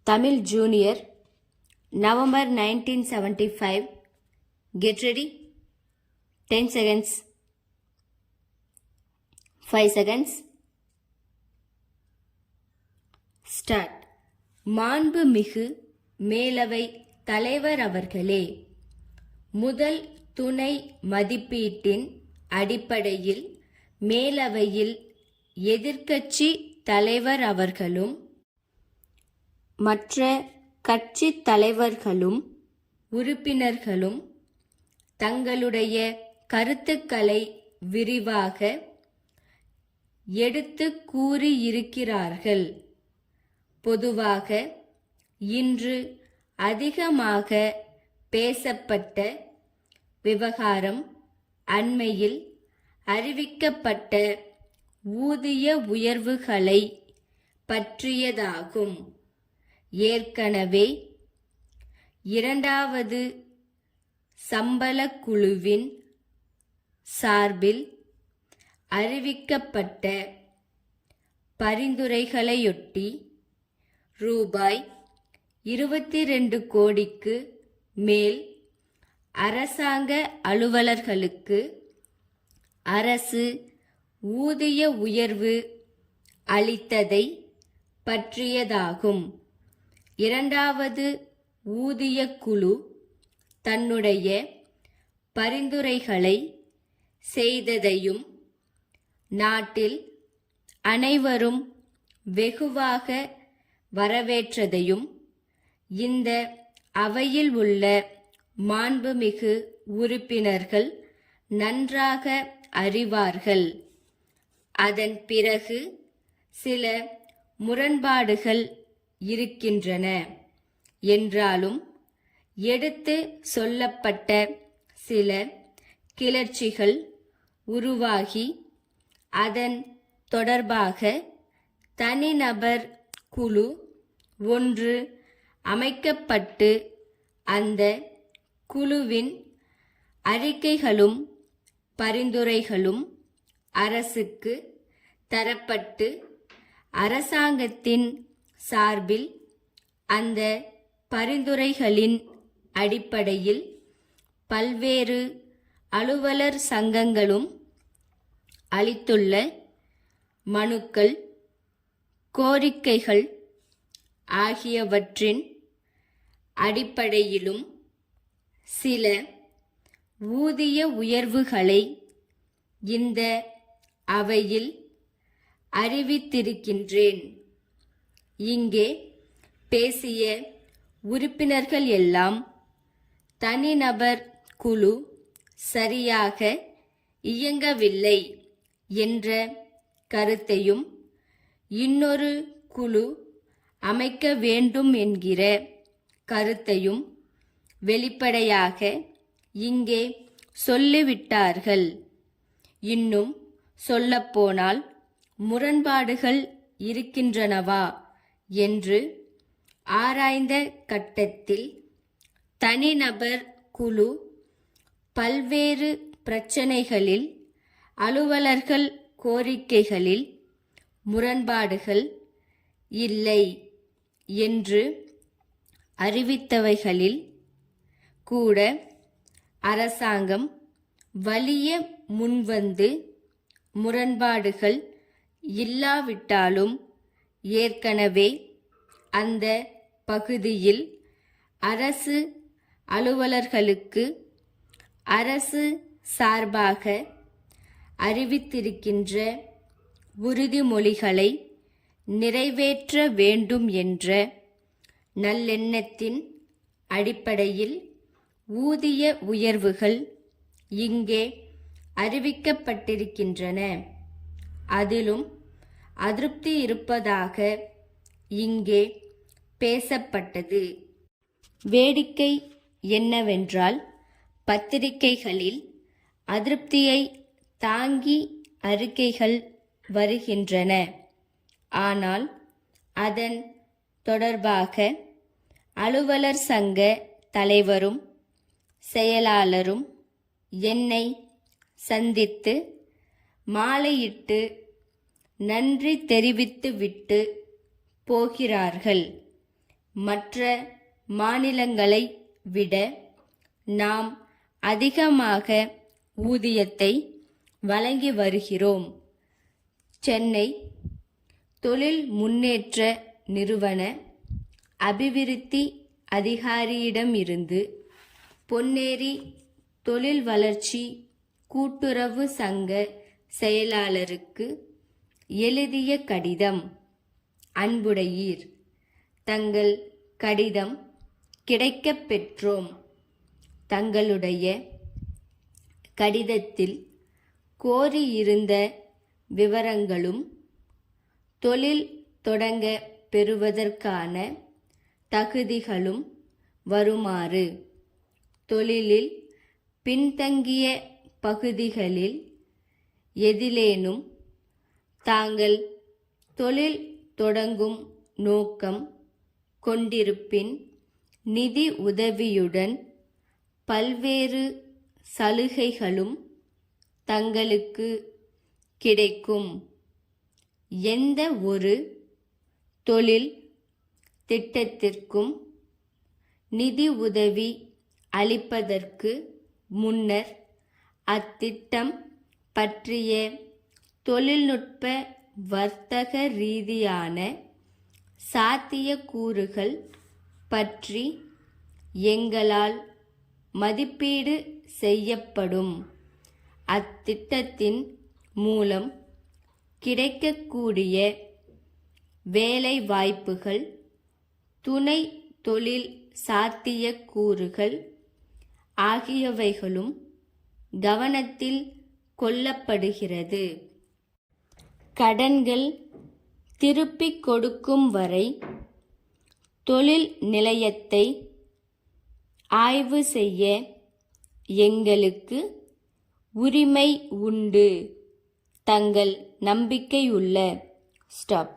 Tamil Junior, November 1975. Get ready. 10 seconds. 5 seconds. Start. மாண்புமிகு மேலவை தலைவர் அவர்களே, முதல் துணை மதிப்பீட்டின் அடிப்படையில் மேலவையில் எதிர்க்கட்சி தலைவர் அவர்களும் மற்ற கட்சி தலைவர்களும் உறுப்பினர்களும் தங்களுடைய கருத்துக்களை விரிவாக எடுத்து கூறியிருக்கிறார்கள். பொதுவாக இன்று அதிகமாக பேசப்பட்ட விவகாரம் அண்மையில் அறிவிக்கப்பட்ட ஊதிய உயர்வுகளை பற்றியதாகும். ஏற்கனவே இரண்டாவது சம்பள குழுவின் சார்பில் அறிவிக்கப்பட்ட பரிந்துரைகளையொட்டி ரூபாய் 22 கோடிக்கு மேல் அரசாங்க அலுவலர்களுக்கு அரசு ஊதிய உயர்வு அளித்ததை பற்றியதாகும். இரண்டாவது ஊதிய குழு தன்னுடைய பரிந்துரைகளை செய்ததையும் நாட்டில் அனைவரும் வெகுவாக வரவேற்றதையும் இந்த அவையில் உள்ள மாண்புமிகு உறுப்பினர்கள் நன்றாக அறிவார்கள். அதன் பிறகு சில முரண்பாடுகள் இருக்கின்றன என்றாலும் எடுத்து சொல்லப்பட்ட சில கிளர்ச்சிகள் உருவாகி அதன் தொடர்பாக தனிநபர் குழு ஒன்று அமைக்கப்பட்டு அந்த குழுவின் அறிக்கைகளும் பரிந்துரைகளும் அரசுக்கு தரப்பட்டு அரசாங்கத்தின் சார்பில் அந்த பரிந்துரைகளின் அடிப்படையில் பல்வேறு அலுவலர் சங்கங்களும் அளித்துள்ள மனுக்கள், கோரிக்கைகள் ஆகியவற்றின் அடிப்படையிலும் சில ஊதிய உயர்வுகளை இந்த அவையில் அறிவித்திருக்கின்றேன். இங்கே பேசிய உறுப்பினர்கள் எல்லாம் தனிநபர் குழு சரியாக இயங்கவில்லை என்ற கருத்தையும் இன்னொரு குழு அமைக்க வேண்டும் என்கிற கருத்தையும் வெளிப்படையாக இங்கே சொல்லிவிட்டார்கள். இன்னும் சொல்லப்போனால் முரண்பாடுகள் இருக்கின்றனவா என்று ஆராய்ந்த கட்டத்தில் தனிநபர் குழு பல்வேறு பிரச்சனைகளில் அலுவலர்கள் கோரிக்கைகளில் முரண்பாடுகள் இல்லை என்று அறிவித்தவைகளில் கூட அரசாங்கம் வலிய முன்வந்து முரண்பாடுகள் இல்லாவிட்டாலும் ஏற்கனவே அந்த பகுதியில் அரசு அலுவலர்களுக்கு அரசு சார்பாக அறிவித்திருக்கின்ற உறுதிமொழிகளை நிறைவேற்ற வேண்டும் என்ற நல்லெண்ணத்தின் அடிப்படையில் ஊதிய உயர்வுகள் இங்கே அறிவிக்கப்பட்டிருக்கின்றன. அதிலும் அதிருப்தி இருப்பதாக இங்கே பேசப்பட்டது. வேடிக்கை என்னவென்றால் பத்திரிகைகளில் அதிருப்தியை தாங்கி அறிக்கைகள் வருகின்றன. ஆனால் அதன் தொடர்பாக அலுவலர் சங்க தலைவரும் செயலாளரும் என்னை சந்தித்து மாலையிட்டு நன்றி தெரிவித்துவிட்டு போகிறார்கள். மற்ற மாநிலங்களை விட நாம் அதிகமாக ஊதியத்தை வழங்கி வருகிறோம். சென்னை தொழில் முன்னேற்ற நிறுவன அபிவிருத்தி அதிகாரியிடமிருந்து பொன்னேரி தொழில் வளர்ச்சி கூட்டுறவு சங்க செயலாளருக்கு எழுதிய கடிதம். அன்புடையீர், தங்கள் கடிதம் கிடைக்கப் பெற்றோம். தங்களுடைய கடிதத்தில் கோரியிருந்த விவரங்களும் தொழில் தொடங்க பெறுவதற்கான தகுதிகளும் வருமாறு: தொழிலில் பின்தங்கிய பகுதிகளில் எதிலேனும் தாங்கள் தொழில் தொடங்கும் நோக்கம் கொண்டிருப்பின் நிதி உதவியுடன் பல்வேறு சலுகைகளும் தங்களுக்கு கிடைக்கும். எந்த ஒரு தொழில் திட்டத்திற்கும் நிதி உதவி அளிப்பதற்கு முன்னர் அத்திட்டம் பற்றிய தொழில்நுட்ப வர்த்தக ரீதியான சாத்தியக்கூறுகள் பற்றி எங்களால் மதிப்பீடு செய்யப்படும். அத்திட்டத்தின் மூலம் கிடைக்கக்கூடிய வேலை வாய்ப்புகள், துணை தொழில் சாத்தியக்கூறுகள் ஆகியவைகளும் கவனத்தில் கொள்ளப்படுகிறது. கடன்கள் திருப்பிக் கொடுக்கும் வரை தொழில் நிலையத்தை ஆய்வு செய்ய எங்களுக்கு உரிமை உண்டு. தங்கள் நம்பிக்கையுள்ள ஸ்டாப்.